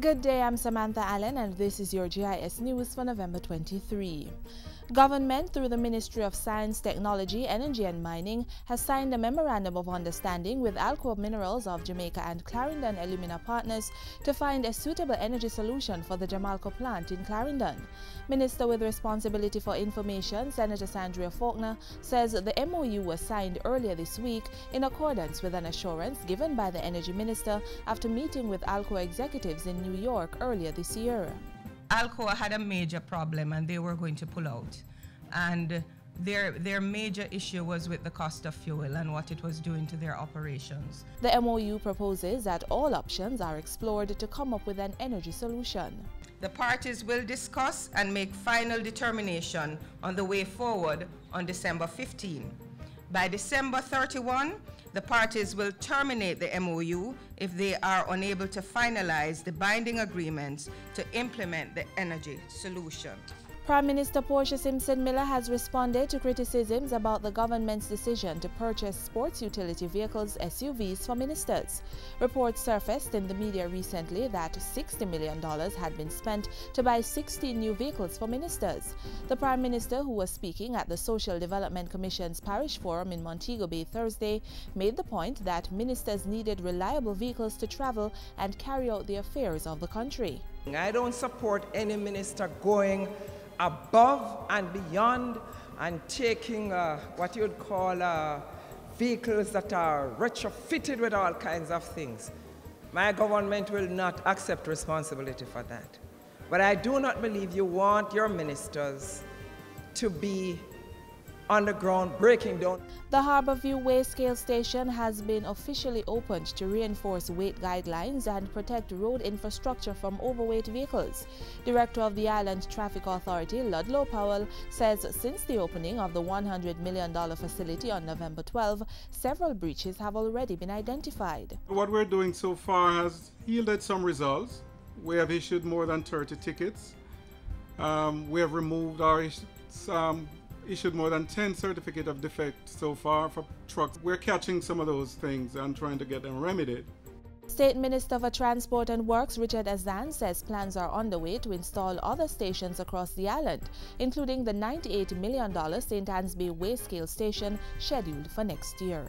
Good day, I'm Samantha Allen and this is your GIS News for November 23. Government, through the Ministry of Science, Technology, Energy and Mining, has signed a Memorandum of Understanding with Alcoa Minerals of Jamaica and Clarendon Alumina Partners to find a suitable energy solution for the Jamalco plant in Clarendon. Minister with responsibility for information, Senator Sandria Faulkner, says the MOU was signed earlier this week in accordance with an assurance given by the Energy Minister after meeting with Alcoa executives in New York earlier this year. Alcoa had a major problem and they were going to pull out. And their major issue was with the cost of fuel and what it was doing to their operations. The MOU proposes that all options are explored to come up with an energy solution. The parties will discuss and make final determination on the way forward on December 15. By December 31, the parties will terminate the MOU if they are unable to finalize the binding agreements to implement the energy solution. Prime Minister Portia Simpson Miller has responded to criticisms about the government's decision to purchase sports utility vehicles (SUVs) for ministers. Reports surfaced in the media recently that $60 million had been spent to buy 16 new vehicles for ministers. The Prime Minister, who was speaking at the Social Development Commission's Parish Forum in Montego Bay Thursday, made the point that ministers needed reliable vehicles to travel and carry out the affairs of the country. I don't support any minister going above and beyond and taking what you'd call vehicles that are retrofitted with all kinds of things. My government will not accept responsibility for that. But I do not believe you want your ministers to be on the ground breaking down. The Harborview Weigh Scale Station has been officially opened to reinforce weight guidelines and protect road infrastructure from overweight vehicles. Director of the Island Traffic Authority, Ludlow Powell, says since the opening of the $100 million facility on November 12, several breaches have already been identified. What we're doing so far has yielded some results. We have issued more than 30 tickets. We have removed or issued more than 10 certificates of defect so far for trucks. We're catching some of those things and trying to get them remedied. State Minister for Transport and Works Richard Azan says plans are underway to install other stations across the island, including the $98 million St. Anne's Bay Weigh Scale Station scheduled for next year.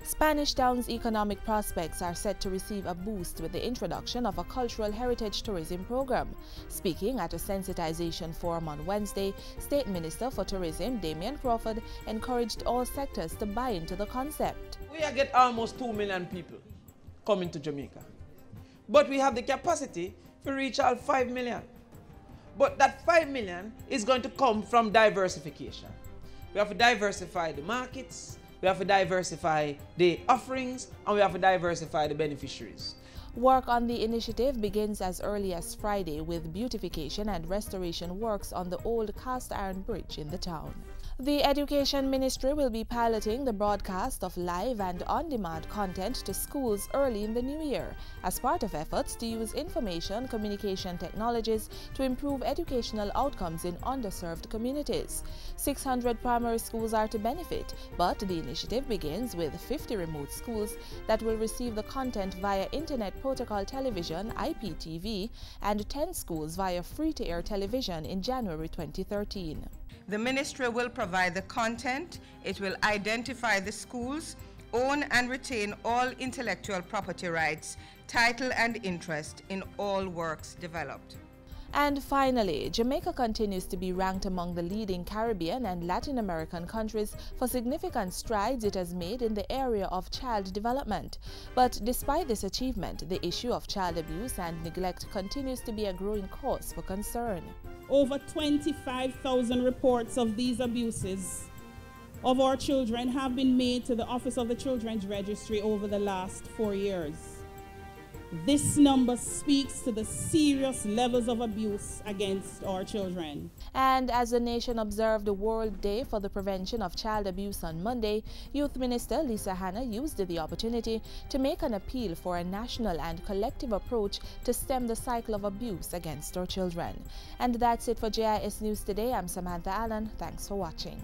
Spanish Town's economic prospects are set to receive a boost with the introduction of a cultural heritage tourism program. Speaking at a sensitization forum on Wednesday, State Minister for Tourism Damian Crawford encouraged all sectors to buy into the concept. We get almost 2 million people coming to Jamaica, but we have the capacity to reach all 5 million. But that 5 million is going to come from diversification. We have to diversify the markets, we have to diversify the offerings, and we have to diversify the beneficiaries. Work on the initiative begins as early as Friday with beautification and restoration works on the old cast iron bridge in the town. The Education Ministry will be piloting the broadcast of live and on-demand content to schools early in the new year as part of efforts to use information communication technologies to improve educational outcomes in underserved communities. 600 primary schools are to benefit, but the initiative begins with 50 remote schools that will receive the content via Internet Protocol Television (IPTV) and 10 schools via free-to-air television in January 2013. The ministry will provide the content, it will identify the schools, own and retain all intellectual property rights, title and interest in all works developed. And finally, Jamaica continues to be ranked among the leading Caribbean and Latin American countries for significant strides it has made in the area of child development. But despite this achievement, the issue of child abuse and neglect continues to be a growing cause for concern. Over 25,000 reports of these abuses of our children have been made to the Office of the Children's Registry over the last 4 years. This number speaks to the serious levels of abuse against our children. And as the nation observed the World Day for the Prevention of Child Abuse on Monday, Youth Minister Lisa Hanna used the opportunity to make an appeal for a national and collective approach to stem the cycle of abuse against our children. And that's it for GIS News today. I'm Samantha Allen. Thanks for watching.